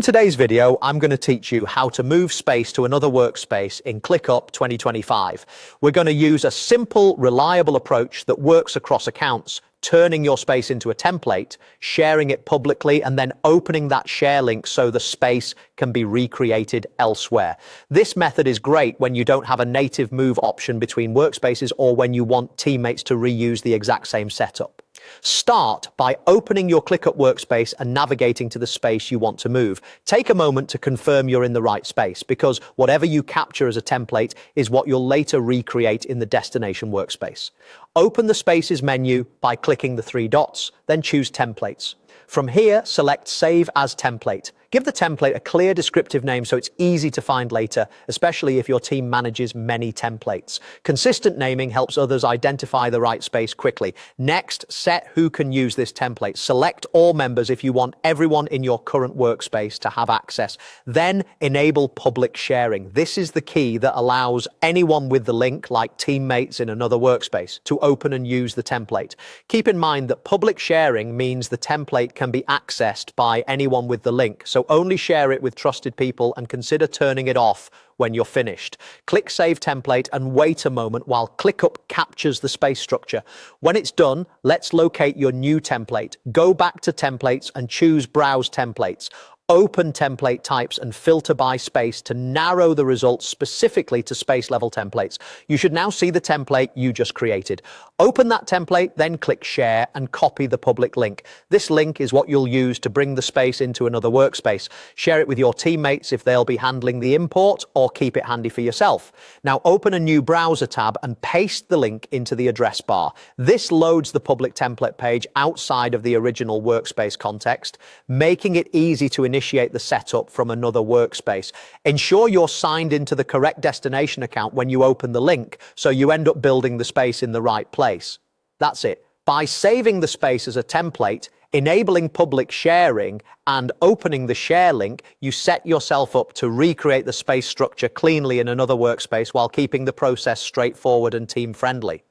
In today's video, I'm going to teach you how to move space to another workspace in ClickUp 2025. We're going to use a simple, reliable approach that works across accounts, turning your space into a template, sharing it publicly, and then opening that share link so the space can be recreated elsewhere. This method is great when you don't have a native move option between workspaces or when you want teammates to reuse the exact same setup. Start by opening your ClickUp workspace and navigating to the space you want to move. Take a moment to confirm you're in the right space, because whatever you capture as a template is what you'll later recreate in the destination workspace. Open the Spaces menu by clicking the three dots, then choose Templates. From here, select Save as Template. Give the template a clear descriptive name so it's easy to find later, especially if your team manages many templates. Consistent naming helps others identify the right space quickly. Next, set who can use this template. Select all members if you want everyone in your current workspace to have access. Then enable public sharing. This is the key that allows anyone with the link, like teammates in another workspace, to open and use the template. Keep in mind that public sharing means the template can be accessed by anyone with the link, so only share it with trusted people and consider turning it off when you're finished. Click Save Template and wait a moment while ClickUp captures the space structure. When it's done, let's locate your new template. Go back to Templates and choose Browse Templates. Open template types and filter by space to narrow the results specifically to space level templates. You should now see the template you just created. Open that template, then click Share and copy the public link. This link is what you'll use to bring the space into another workspace. Share it with your teammates if they'll be handling the import, or keep it handy for yourself. Now open a new browser tab and paste the link into the address bar. This loads the public template page outside of the original workspace context, making it easy to initiate the setup from another workspace. Ensure you're signed into the correct destination account when you open the link, so you end up building the space in the right place. That's it. By saving the space as a template, enabling public sharing, and opening the share link, you set yourself up to recreate the space structure cleanly in another workspace while keeping the process straightforward and team-friendly.